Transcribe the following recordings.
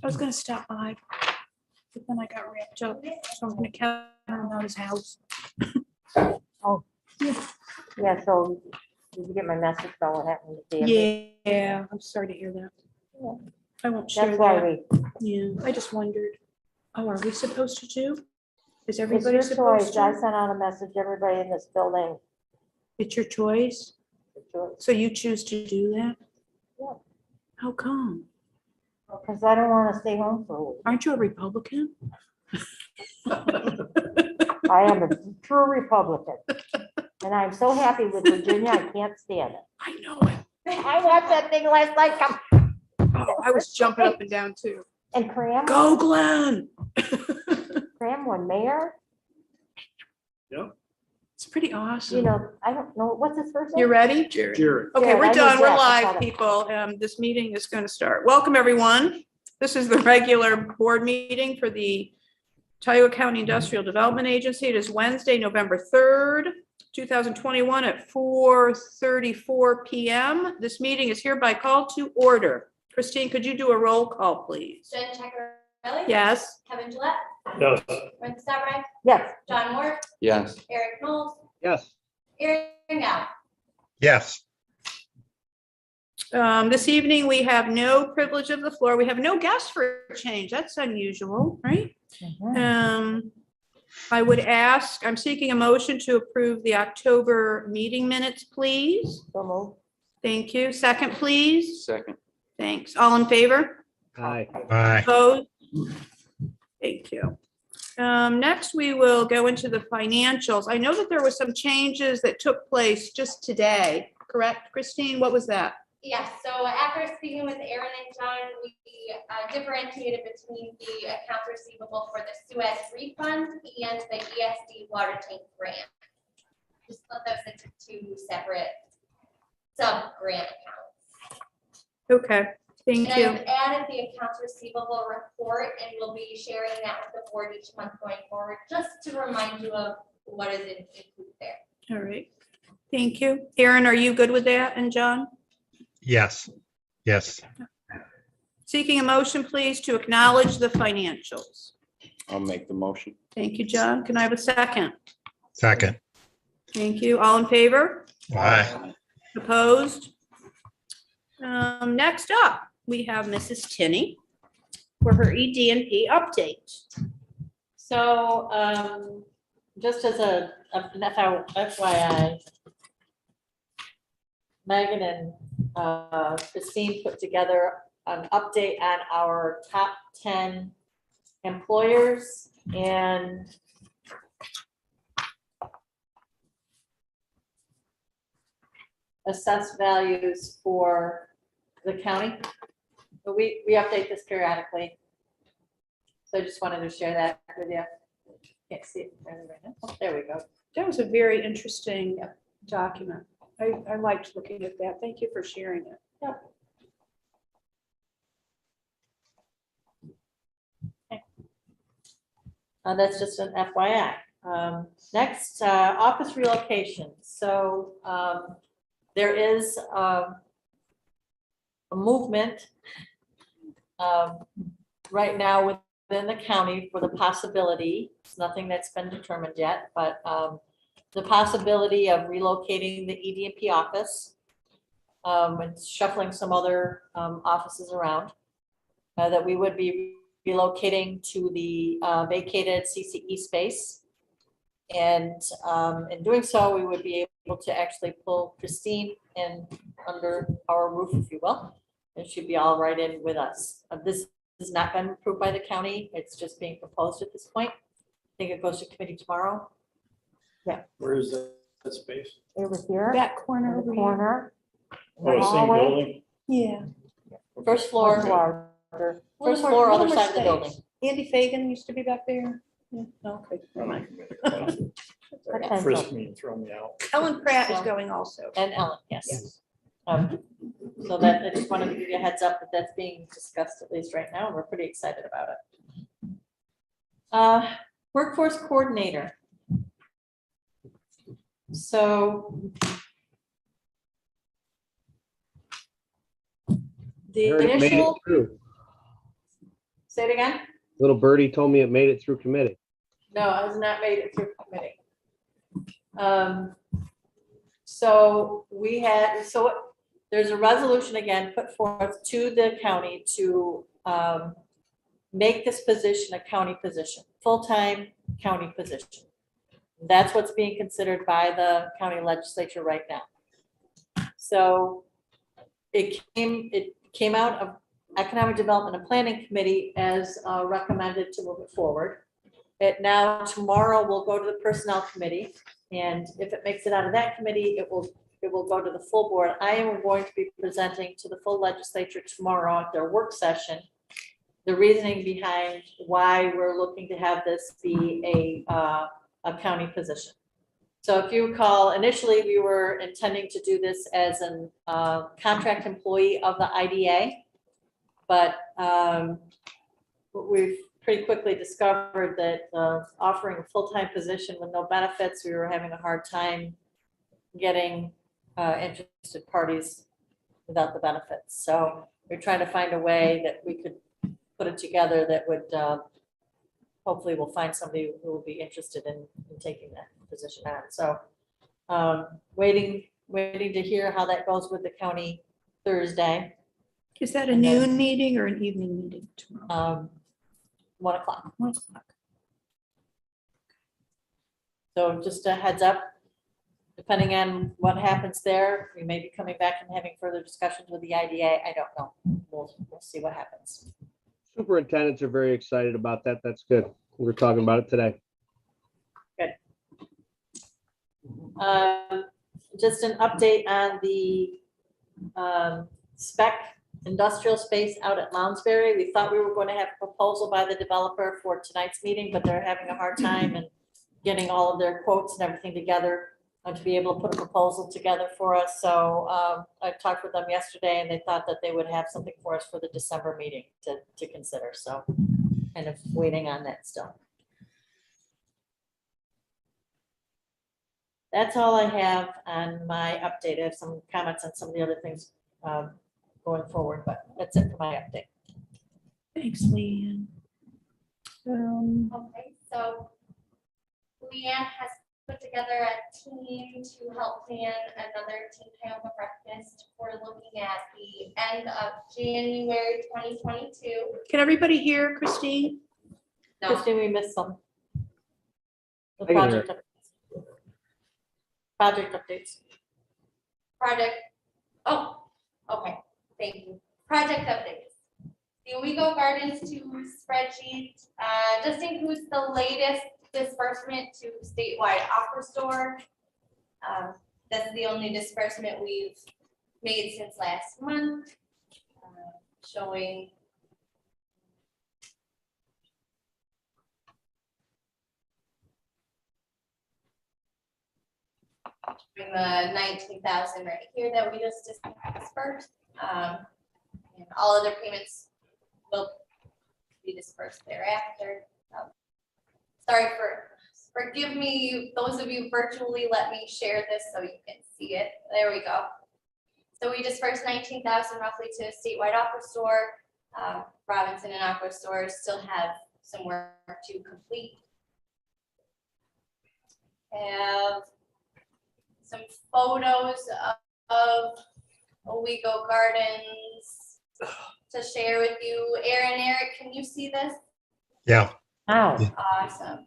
I was gonna stop by, but then I got wrapped up, so I'm gonna count him out his house. Yeah, so did you get my message about what happened with Danby? Yeah, I'm sorry to hear that. Yeah. I won't share That's why that. we, Yeah, I just wondered. Oh, are we supposed to do? Is it's everybody your supposed choice. I to? sent out a message, to everybody in this building. It's your choice? So you choose to do that? Yeah. How come? Because I don't want to stay home for a week. Aren't you a Republican? I am a true Republican. And I'm so happy with Virginia, I can't stand it. I know it. I watched that thing last night, come, Oh, I was jumping up and down too. and Cram, Go Glenn! Cram won mayor. It's pretty You awesome. know, I don't know, what's his first name? You ready? Jared. Okay, Jared, I we're knew done. We're Jack, I live, thought it- people. This meeting is going to start. Welcome, everyone. This is the regular board meeting for the Tioga County Industrial Development Agency. It is Wednesday, November 3rd, 2021 at 4:34 PM. This meeting is hereby called to order. Christine, could you do a roll call, please? Jen Checkarelli? Yes. Kevin Gillette? Yes. Brent Stavrik? Yes, John Moore? Yes. Eric Knowles? Yes. Aaron Young? Yes, This evening, we have no privilege of the floor. We have no guests for a change. That's unusual, right? I would ask, I'm seeking a motion to approve the October meeting minutes, please. so moved. Thank you. Second, please. Second. Thanks. All in favor? Aye. aye. Opposed? Thank you. Next, we will go into the financials. I know that there were some changes that took place just today, correct, Christine? What was that? Yes, so after speaking with Aaron and John, we differentiated between the accounts receivable for the Suez refund and the ESD water tank grant. Just split those into two separate sub-grant accounts. Okay, thank And you. I've added the accounts receivable report and we'll be sharing that with the board each month going forward, just to remind you of what is included there. All right. Thank you. Aaron, are you good with that? And John? Yes, yes, Seeking a motion, please, to acknowledge the financials. I'll make the motion. Thank you, John. Can I have a second? second. Thank you. All in favor? Aye. Opposed? Next up, we have Mrs. Tinney for her ED&P update. So, just as an FYI, Megan and Christine put together an update on our top 10 employers and assessed values for the county. But we update this periodically. So I just wanted to share that with you. Can't see it right now. Oh, there we go. That was a very interesting document. I liked looking at that. Thank you for sharing it. Yep. That's just an FYI. Next, office relocation. So there is a movement right now within the county for the possibility, it's nothing that's been determined yet, but the possibility of relocating the ED&P office and shuffling some other offices around, that we would be relocating to the vacated CCE space. And in doing so, we would be able to actually pull Christine in under our roof, if you will, and she'd be all right in with us. This has not been approved by the county. It's just being proposed at this point. I think it goes to committee tomorrow. Where is that space? It was here, That in corner the over here. corner. Oh, the same Hallway. building? Yeah. First floor, Larger. first Little floor, more- other little more side of the building. space. Andy Fagan used to be back there. Yeah, okay. Never mind. Frisk me and throw me out. Ellen Pratt is going also. And Ellen, yes. So that, I just wanted to give you a heads up that that's being discussed at least right now, and we're pretty excited about it. Workforce coordinator. So the Heard it made it initial, through. Say it again? Little birdie told me it made it through committee. No, it has not made it through committee. So there's a resolution again put forth to the county to make this position a county position, full-time county position. That's what's being considered by the county legislature right now. So it came out of Economic Development and Planning Committee as recommended to move it forward. It now tomorrow will go to the Personnel Committee, and if it makes it out of that committee, it will go to the full board. I am going to be presenting to the full legislature tomorrow at their work session the reasoning behind why we're looking to have this be a county position. So if you recall, initially we were intending to do this as an contract employee of the IDA, but we've pretty quickly discovered that offering a full-time position with no benefits, we were having a hard time getting interested parties without the benefits. So we're trying to find a way that we could put it together that would hopefully we'll find somebody who will be interested in taking that position on. So waiting to hear how that goes with the county Thursday, Is that a And then- noon meeting or an evening meeting tomorrow? 1 o'clock. 1 o'clock. So just a heads up, depending on what happens there, we may be coming back and having further discussions with the IDA. I don't know. We'll see what happens. Superintendents are very excited about that. That's good. We were talking about it today. Just an update on the spec industrial space out at Lounsbury. We thought we were going to have a proposal by the developer for tonight's meeting, but they're having a hard time and getting all of their quotes and everything together to be able to put a proposal together for us. So I talked with them yesterday and they thought that they would have something for us for the December meeting to consider. So kind of waiting on that still. That's all I have on my update. I have some comments on some of the other things going forward, but that's it for my update. Thanks, Leanne. Okay, so Leanne has put together a team to help plan another Teen Tioga breakfast. We're looking at the end of January 2022. Can everybody hear Christine? No, Christine, we missed some. The I can hear project updates. project, oh, okay, thank you. Project updates. The Owego Gardens 2 spreadsheet just includes the latest disbursement to statewide Opera Store. That's the only disbursement we've made since last month, showing the 19,000 right here that we just dispersed. And all other payments will be dispersed thereafter. Sorry forgive me, those of you virtually, let me share this so you can see it. There we go. So we dispersed 19,000 roughly to a statewide Opera Store. Robinson and Opera Store still have some work to complete. Have some photos of Owego Gardens to share with you. Aaron, Eric, can you see this? Yeah, Wow. Awesome.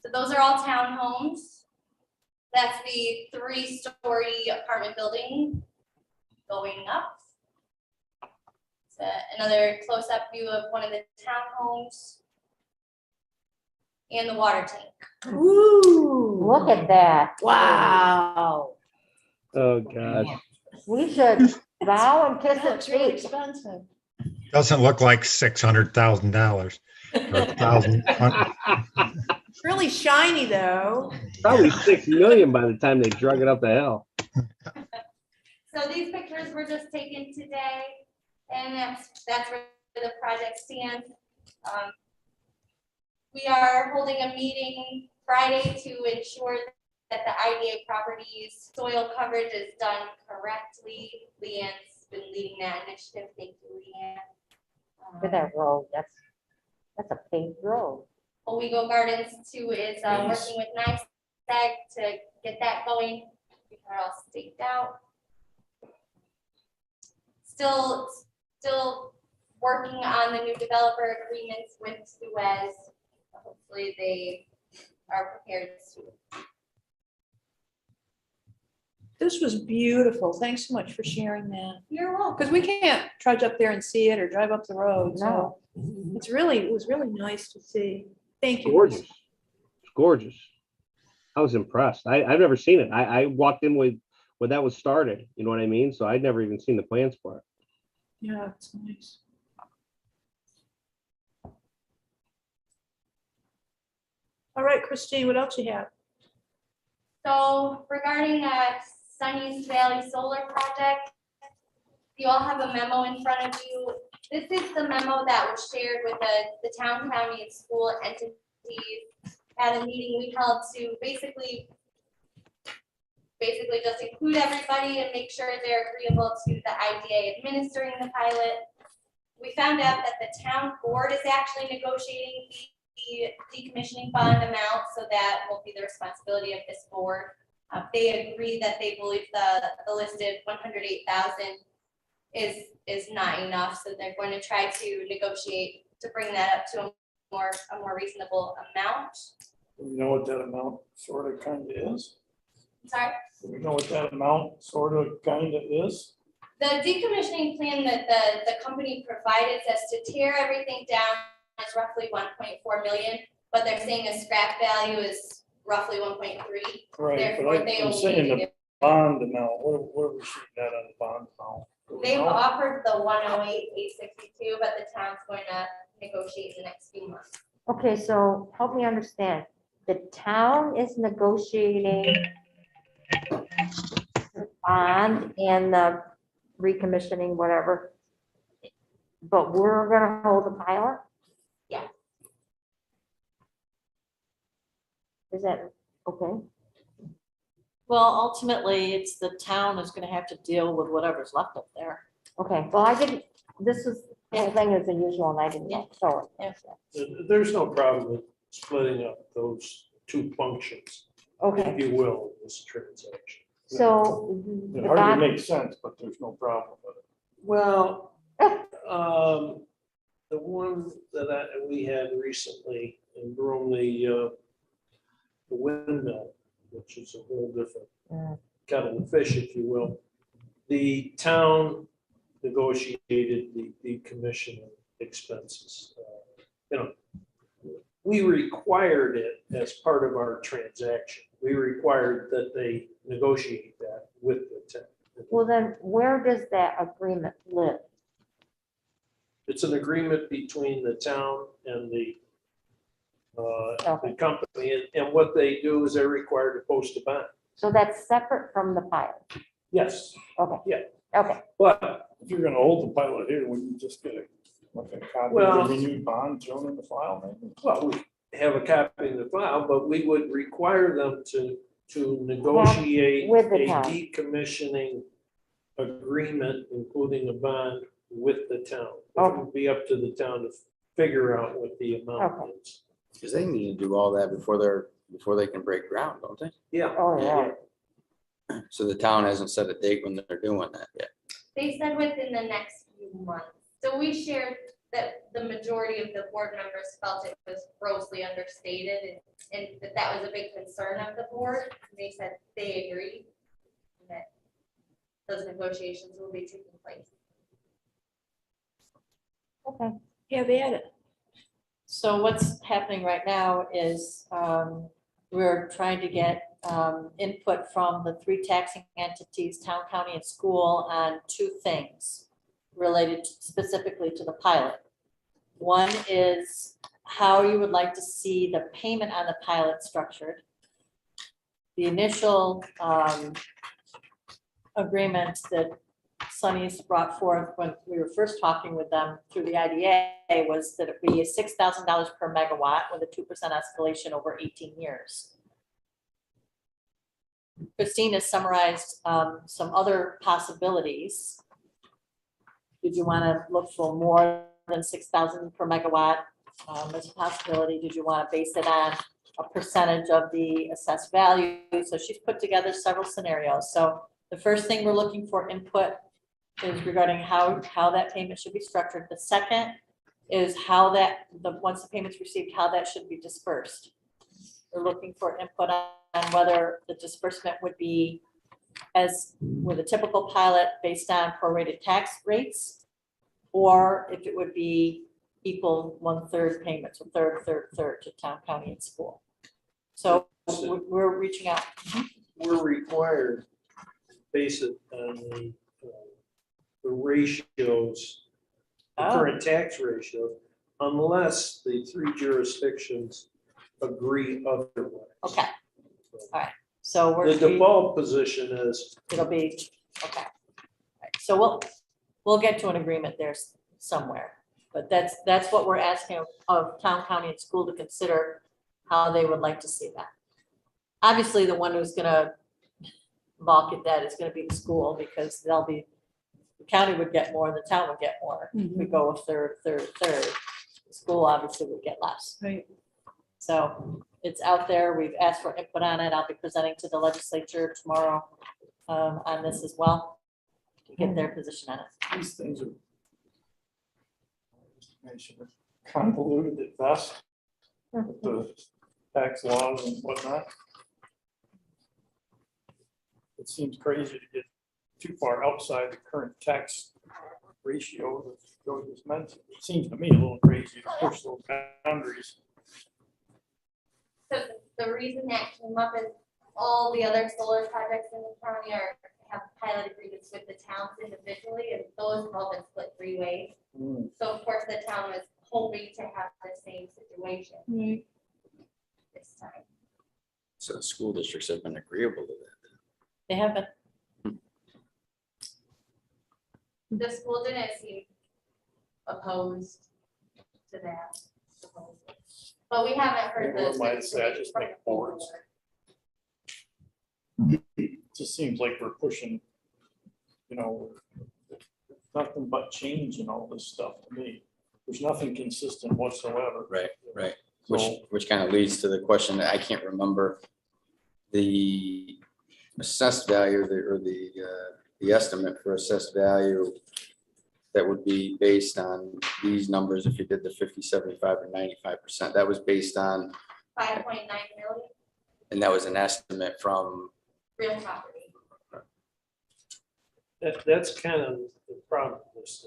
So those are all townhomes. That's the 3-story apartment building going up. So another close-up view of one of the townhomes and the water tank. Ooh. Look at that. Wow. Oh, gosh. We should bow and kiss That's its really feet. expensive. doesn't look like $600,000 or 1,000. It's really shiny though. Probably 6 million by the time they drug it up the hill. So these pictures were just taken today, and that's where the project stands. We are holding a meeting Friday to ensure that the IDA properties soil coverage is done correctly. Leanne's been leading that initiative. Thank you, Leanne. for that road. That's a paved road. Owego Gardens too is Nice. working with NICEAG to get that going. We are all staked out. Still working on the new developer agreements with Suez. Hopefully they are prepared soon. This was beautiful. Thanks so much for sharing that. You're welcome. Because we can't trudge up there and see it or drive up the road. So No. it was really nice to see. Thank you. Gorgeous. It's gorgeous. I was impressed. I've never seen it. I walked in when that was started, you know what I mean? So I'd never even seen the plans for it. Yeah, it's nice. All right, Christine, what else you have? So regarding Sunny's Valley Solar Project, you all have a memo in front of you. This is the memo that was shared with the town, county, and school entities at a meeting we held to basically just include everybody and make sure they're agreeable to the IDA administering the pilot. We found out that the town board is actually negotiating the decommissioning bond amount, so that will be the responsibility of this board. They agree that they believe the listed 108,000 is not enough, so they're going to try to negotiate to bring that up to a more reasonable amount. Do we know what that amount sort of kind of is? Sorry. Do we know what that amount sort of kind of is? The decommissioning plan that the company provided says to tear everything down is roughly 1.4 million, but they're saying a scrap value is roughly 1.3. Right, Therefore, but they I'm only saying need the to- bond amount, what are we shooting at on the bond amount? Do we They've know? offered the 108,862, but the town's going to negotiate in the next few months. Okay, so help me understand. The town is negotiating the bond and the recommissioning, whatever. But we're gonna hold the pilot? Yeah. Is that, okay? Well, ultimately, it's the town is gonna have to deal with whatever's left up there. Okay, well, I didn't, this is, the whole thing is unusual and I didn't know, so. There's no problem with splitting up those two functions, Okay, if you will, in this transaction. so It the hardly bond, makes sense, but there's no problem with it. Well, the one that we had recently in Bromley, the windmill, which is a whole different Mm. kettle of fish, if you will. The town negotiated the decommissioning expenses. We required it as part of our transaction. We required that they negotiate that with the town. well then, where does that agreement live? It's an agreement between the town and the company, and what they do is they're required to post a bond. So that's separate from the pilot? Yes, Okay, but If you're gonna hold the pilot here, wouldn't you just get like a copy Well- of the renewed bond thrown in the file, maybe? well, we have a copy in the file, but we would require them to negotiate with the a town. decommissioning agreement, including a bond with the town. It Okay. would be up to the town to figure out what the amount Okay. is. Because they need to do all that before they can break ground, don't they? Yeah. oh, yeah. So the town hasn't set a date when they're doing that yet. They said within the next few months. So we shared that the majority of the board members felt it was grossly understated and that was a big concern of the board. They said they agreed that those negotiations will be taking place. Okay, Have at it. So what's happening right now is we're trying to get input from the three taxing entities, town, county, and school on two things related specifically to the pilot. One is how you would like to see the payment on the pilot structured. The initial agreement that Sunny's brought forth when we were first talking with them through the IDA was that it be $6,000 per megawatt with a 2% escalation over 18 years. Christine has summarized some other possibilities. Did you want to look for more than 6,000 per megawatt. There's a possibility. Did you want to base it on a percentage of the assessed value? So she's put together several scenarios. So the first thing we're looking for input is regarding how that payment should be structured. The second is how that, once the payment's received, how that should be dispersed. We're looking for input on whether the disbursement would be as with a typical pilot based on prorated tax rates, or if it would be equal 1/3 payments, or third to town, county, and school. So we're reaching out. We're required to base it on the ratios, the Oh. current tax ratio, unless the three jurisdictions agree otherwise. Okay, all right. So we're. The default position is, It'll be, okay. Right, so we'll get to an agreement there somewhere, but that's what we're asking of town, county, and school to consider how they would like to see that. Obviously, the one who's gonna balk at that is gonna be the school, because they'll be, the county would get more, the town would get more. If we go with third, the school obviously would get less. Right. So it's out there. We've asked for input on it. I'll be presenting to the legislature tomorrow on this as well, to get their position on it. These things are convoluted at best, with the tax laws and whatnot. It seems crazy to get too far outside the current tax ratio that Joe just mentioned. It seems to me a little crazy to push those boundaries. So the reason that came up is all the other solar projects in the county have pilot agreements with the towns individually, and those have all been split 3 ways. So of course, the town was hoping to have the same situation this time. So the school districts have been agreeable to that. They haven't. The school didn't seem opposed to that proposal. But we haven't heard Well, the. might say, I just from think the boards. board. It just seems like we're pushing, nothing but change in all this stuff to me. There's nothing consistent whatsoever. Right, right. So, Which kind of leads to the question that I can't remember the assessed value or the estimate for assessed value that would be based on these numbers. If you did the 50, 75, or 95%, that was based on, 5.9 million and that was an estimate from, real property. that's kind of the problem with this.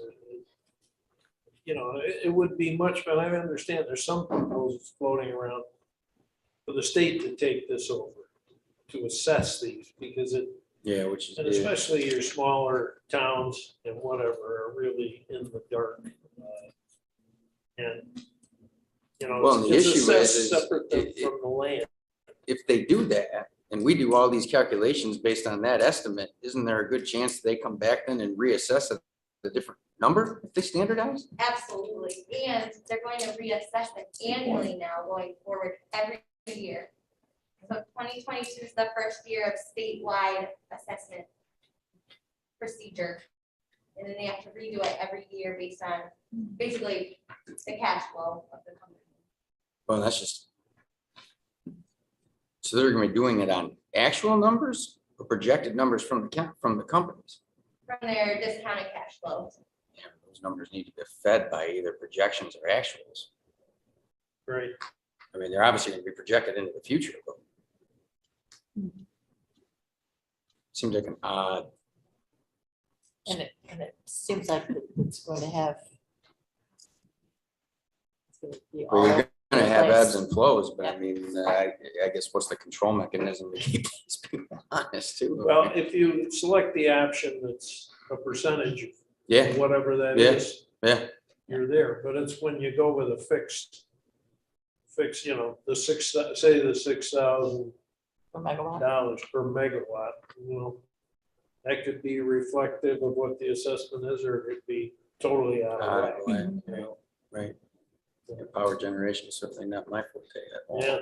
It would be much, but I understand there's some proposals floating around for the state to take this over, to assess these, because which is. and especially your smaller towns and whatever are really in the dark. Well, the it's issue assessed is separate from the land. If they do that, and we do all these calculations based on that estimate, isn't there a good chance they come back then and reassess a different number if they standardize? Absolutely, and they're going to reassess it annually now going forward every year. So 2022 is the first year of statewide assessment procedure. And then they have to redo it every year based on basically the cash flow of the company. Well, that's just. So they're gonna be doing it on actual numbers or projected numbers from the companies? From their discounted cash flows. Yeah, those numbers need to be fed by either projections or actuals. Right. I mean, they're obviously gonna be projected into the future, but. Seems like an odd. And it seems like it's going to have. It's going to be Well, all you're gonna over the have place. ebbs and flows, but I Yeah. mean, I guess what's the control mechanism to keep these people honest too? Well, if you select the option that's a percentage of Yeah, whatever that Yeah. is, yeah, you're there. But it's when you go with a fixed, the $6,000 Per megawatt. per megawatt, that could be reflective of what the assessment is, or it could be totally out of whack. right. Yeah, power generation is certainly not my forte at all. Yeah.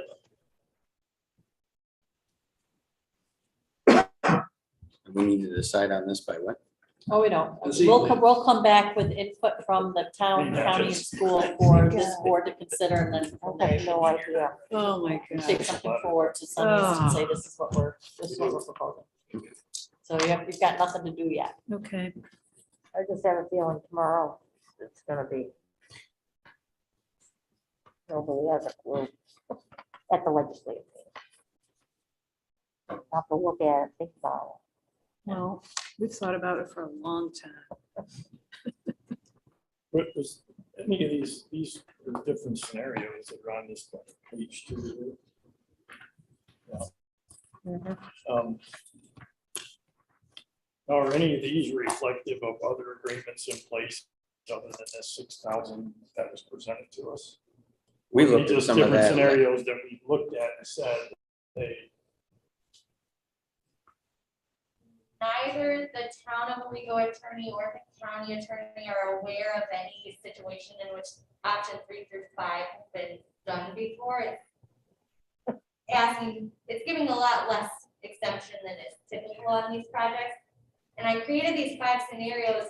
We need to decide on this by when? Oh, we don't. This We'll evening. we'll come back with input from the town, Yeah, county and just- school for this board to consider and then from I there have no idea. Oh, my take God. something forward to Sunny's and say, this is what we're proposing. So you've got nothing to do yet. Okay. I just have a feeling tomorrow it's gonna be. Nobody has a clue at the legislative. meeting. Have to look at it, think about Well, we've thought about it for a long time. What was, any of these are different scenarios that are on this page too. it. Mhm. Are any of these reflective of other agreements in place other than this 6,000 that was presented to us? We looked at Just some of different that. scenarios that we looked at and said, hey, Neither the town of Owego attorney or the county attorney are aware of any situation in which option 3 through 5 have been done before. It's giving a lot less exemption than is typical on these projects. And I created these 5 scenarios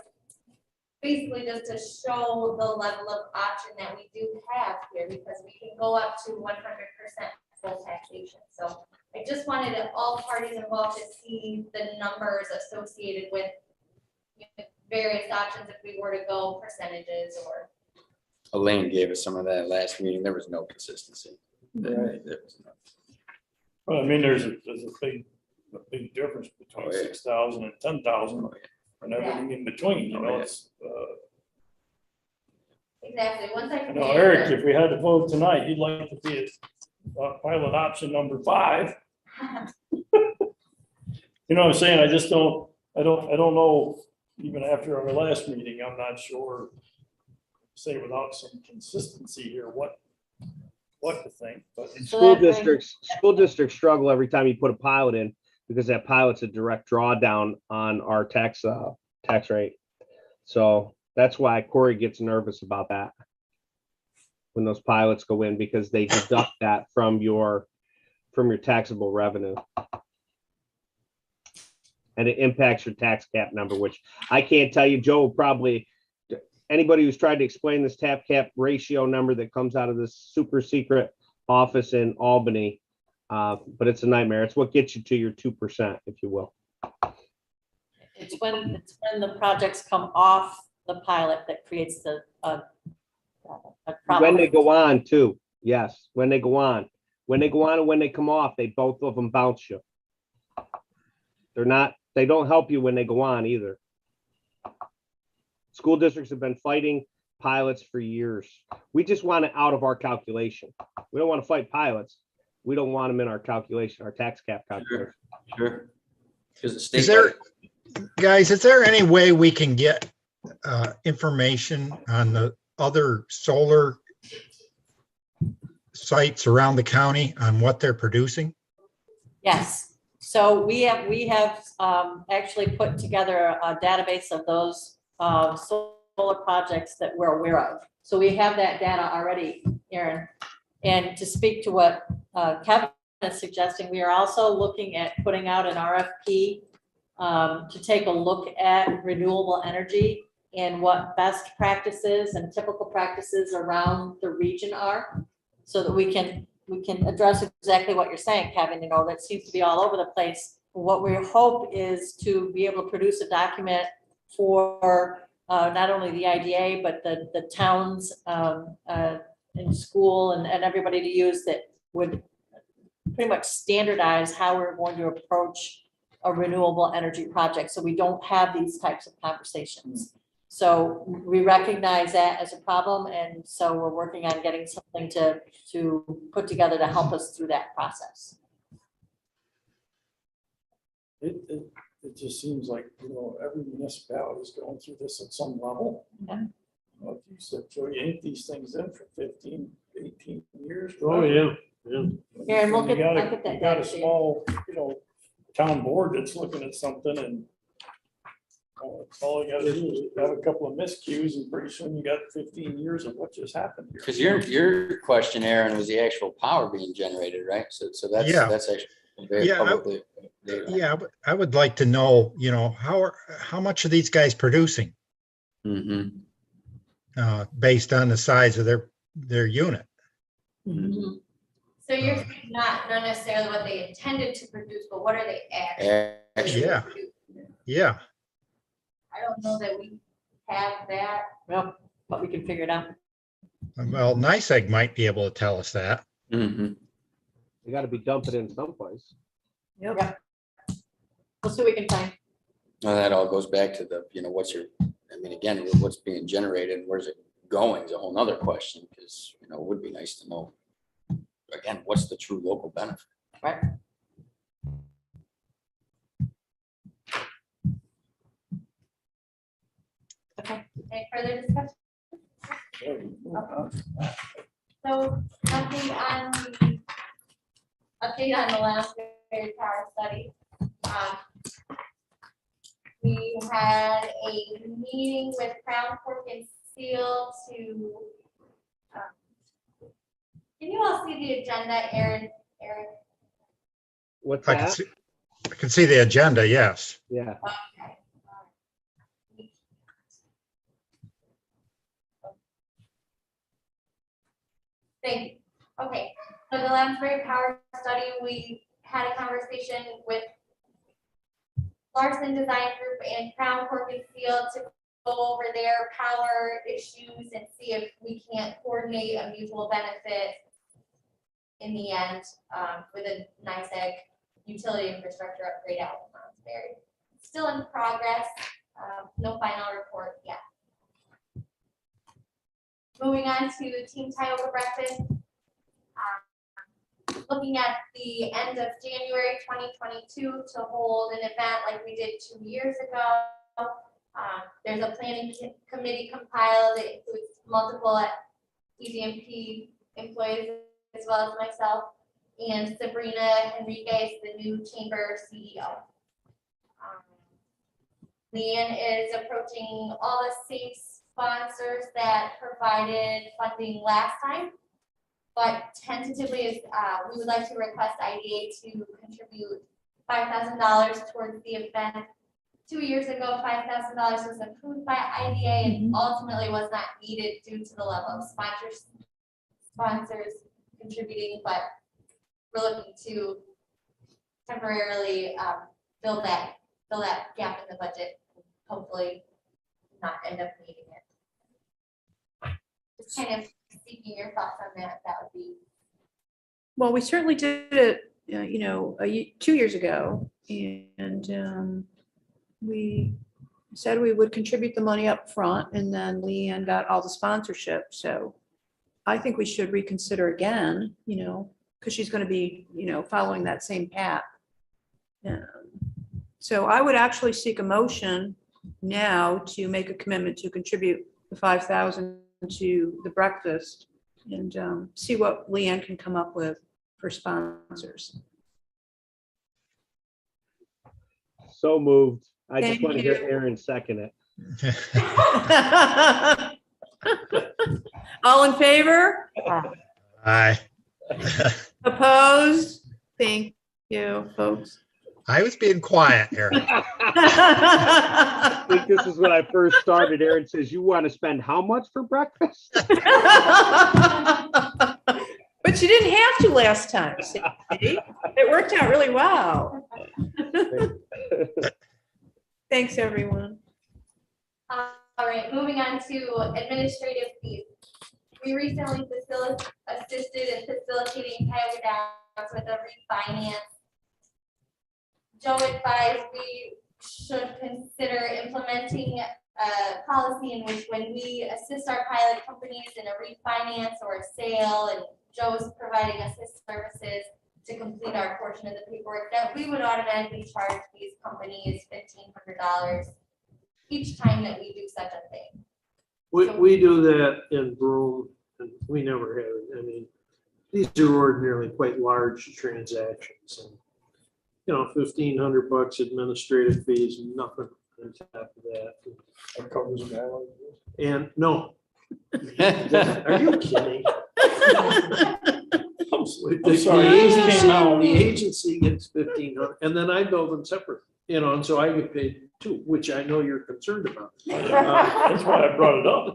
basically just to show the level of option that we do have here, because we can go up to 100% full taxation. So I just wanted all parties involved to see the numbers associated with various options if we were to go percentages or. Elaine gave us some of that last meeting. There was no consistency. Right. There was no- well, I mean, there's a big difference between Oh, yeah. 6,000 and 10,000 Oh, yeah. and everything in between, you Oh, know, yeah. it's, Exactly, once I. I know, Eric, if we had to vote tonight, you'd like to be at pilot option number 5. You know what I'm saying? I just don't, I don't know, even after our last meeting, I'm not sure, say without some consistency here, what to think, but. And So school that brings- districts struggle every time you put a pilot in because that pilot's a direct drawdown on our tax rate. So that's why Corey gets nervous about that when those pilots go in, because they deduct that from your taxable revenue. And it impacts your tax cap number, which I can't tell you. Joe will probably, anybody who's tried to explain this tap cap ratio number that comes out of this super secret office in Albany, but it's a nightmare. It's what gets you to your 2%, if you will. It's when the projects come off the pilot that creates the problem. When they go on too. Yes, when they go on. When they go on and when they come off, both of them bounce you. They don't help you when they go on either. School districts have been fighting pilots for years. We just want it out of our calculation. We don't want to fight pilots. We don't want them in our calculation, our tax cap calculation. Sure. Because the state. Is there, guys, is there any way we can get information on the other solar sites around the county on what they're producing? Yes, so we have actually put together a database of those solar projects that we're aware of. So we have that data already, Aaron. And to speak to what Kevin is suggesting, we are also looking at putting out an RFP to take a look at renewable energy and what best practices and typical practices around the region are, so that we can address exactly what you're saying, Kevin. You know, that seems to be all over the place. What we hope is to be able to produce a document for not only the IDA, but the towns in school and everybody to use, that would pretty much standardize how we're going to approach a renewable energy project, so we don't have these types of conversations. So we recognize that as a problem, and so we're working on getting something to put together to help us through that process. It just seems like, you know, every municipality is going through this at some level. Yeah. Like you said, Joe, you ain't these things in for 15, 18 years. Oh, yeah, yeah. Here, and we'll You get, got I'll get that you got a data to you. small, you know, town board that's looking at something, and all you gotta do is have a couple of miscues, and pretty soon you got 15 years of what just happened here. Because your question, Aaron, was the actual power being generated, right? So that's, Yeah. that's actually, Yeah, Yeah, I would like to know, how much are these guys producing, Mm-hmm. based on the size of their unit? Mhm. So you're saying not necessarily what they intended to produce, but what are they actually Yeah. producing? Yeah, I don't know that we have that. Well, but we can figure it out. well, NICEAG might be able to tell us that. Mm-hmm. You gotta be dumping in someplace. Yep. We'll see what we can find. Well, that all goes back to again, what's being generated and where's it going is a whole nother question, because, it would be nice to know, again, what's the true local benefit? Right. Okay. Any further discussion? So nothing on the update on the last very power study. We had a meeting with Crown Cork and Seal to, can you all see the agenda, Aaron? What's I can that? see, I can see the agenda, yes. Yeah. Okay. Thank you. Okay, so the Lansbury Power Study, we had a conversation with Larson Design Group and Crown Cork and Seal to go over their power issues and see if we can't coordinate a mutual benefit in the end, with a NICEAG utility infrastructure upgrade out in Lansbury. Still in progress, no final report yet. Moving on to Team Tioga breakfast. Looking at the end of January 2022 to hold an event like we did 2 years ago. There's a planning committee compiled that includes multiple EDMP employees as well as myself, and Sabrina Enriquez, the new chamber CEO. Leanne is approaching all the same sponsors that provided funding last time, but tentatively is, we would like to request IDA to contribute $5,000 towards the event. 2 years ago, $5,000 was approved by IDA and ultimately was not needed due to the level of sponsors contributing, but we're looking to temporarily fill that gap in the budget, hopefully not end up needing it. Just kind of seeking your thoughts on that, that would be. Well, we certainly did it, 2 years ago, and we said we would contribute the money up front, and then Leanne got all the sponsorship. So I think we should reconsider again, because she's going to be, following that same path. So I would actually seek a motion now to make a commitment to contribute the 5,000 to the breakfast and see what Leanne can come up with for sponsors. So moved. I Thank just want to hear you. Aaron second it. All in favor? Aye. Opposed? Thank you, folks. I was being quiet, Eric. I think this is when I first started. Aaron says, "You want to spend how much for breakfast?" But you didn't have to last time, see? It worked out really well. Thanks, everyone. All right, moving on to administrative fees. We recently assisted in facilitating Tioga Downs with a refinance. Joe advised we should consider implementing a policy in which when we assist our pilot companies in a refinance or a sale, and Joe is providing us his services to complete our portion of the paperwork, that we would automatically charge these companies $1,500 each time that we do such a thing. We do that in Broome, and we never have it. I mean, these are ordinarily quite large transactions, and, $1,500 administrative fees, nothing on top of that. That covers a guy like this. And no, are you kidding? I'm I'm sorry, it just came out. The agency gets 1,500 and then I bill them separate, you know, and so I get paid too, which I know you're concerned about. That's why I brought it up.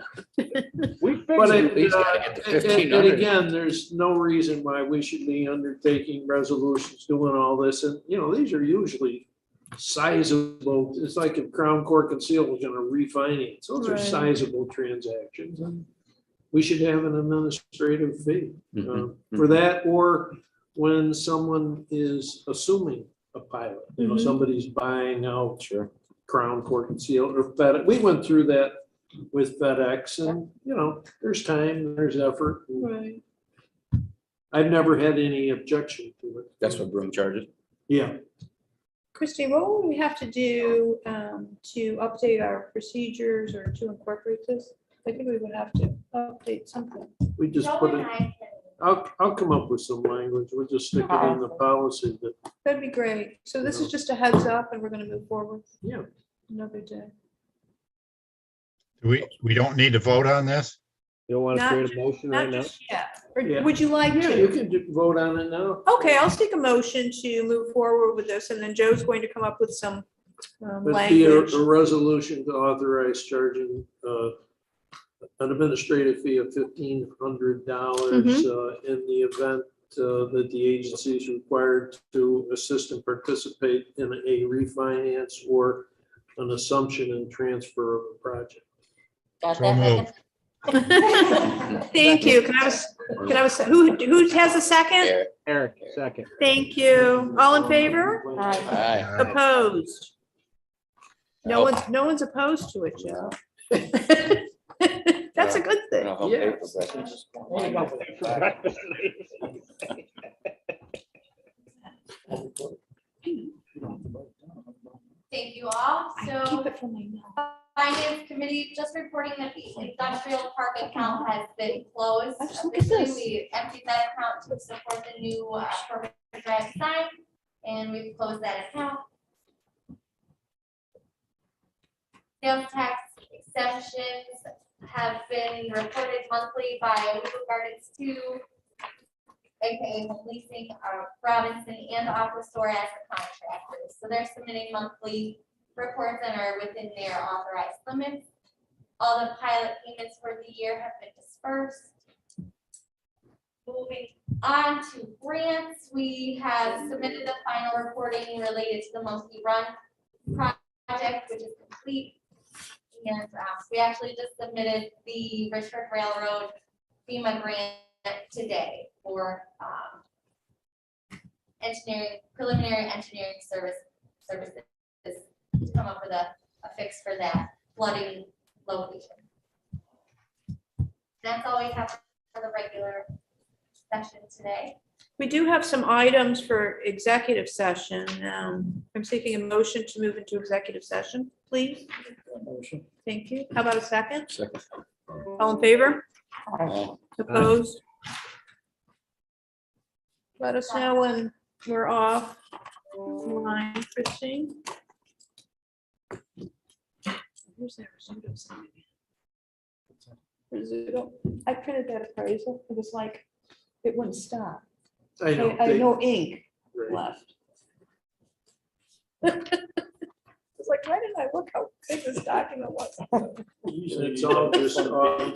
We But fixed it. He's gotta get the and 1,500. again, there's no reason why we should be undertaking resolutions, doing all this, and, you know, these are usually sizable, it's like if Crown Court and Seal was gonna refinance, those are Right. sizable transactions. And we should have an administrative fee Mhm. for that, or when someone is assuming a pilot, you know, Mhm. somebody's buying out Sure. Crown Court and Seal or FedEx. We went through that with FedEx and, you know, there's time, there's effort. Right. I've never had any objection to it. That's what Broom charges. Yeah, Christie, what would we have to do to update our procedures or to incorporate this? I think we would have to update something. we just Joe put and it, I can. I'll come up with some language. We'll just stick it in the policy that, That'd be great. So this is just a heads up and we're gonna move forward yeah. another day. We don't need to vote on this? You don't want to Not create a motion right Not now? just yet. Or Yeah. would you like Yeah, you to? can vote on it now. Okay, I'll take a motion to move forward with this and then Joe's going to come up with some It'd be language. a resolution to authorize charging an administrative fee of $1,500 in the event that the agency is required to assist and participate in a refinance or an assumption and transfer of a project. Got So that, Megan? moved. Thank you. Can I have, who has a second? Yeah. Eric, second. Thank you. All in favor? Aye. Opposed? No I'll- one's opposed to it, Joe. That's a good thing. I'll help pay for breakfast. Thank you all. I So keep it for my mouth. Finance Committee just reporting that the industrial park account has been closed. Let's look at Officially, this. we emptied that account to support the new permit drive sign, and we've closed that account. Sales tax exemptions have been reported monthly by Legal Gardens 2, aka Home Leasing, Robinson, and Aqua Store as the contractors. So they're submitting monthly reports and are within their authorized limits. All the pilot payments for the year have been dispersed. Moving on to grants, we have submitted the final reporting related to the Monkey Run project, which is complete. And we actually just submitted the Richford Railroad FEMA grant today for engineering, preliminary engineering services to come up with a fix for that flooding location. That's all we have for the regular session today. We do have some items for executive session. I'm seeking a motion to move into executive session, please. Motion. Thank you. How about a second? Second. All in favor? Aye. Opposed? Let us know when we're off line, Christine. Where's that Rizzuto sign? Rizzuto. I printed that appraisal. It was like, it wouldn't stop. I know. I had no ink Right. left. It's like, why didn't I look how big this document was? Usually It's all just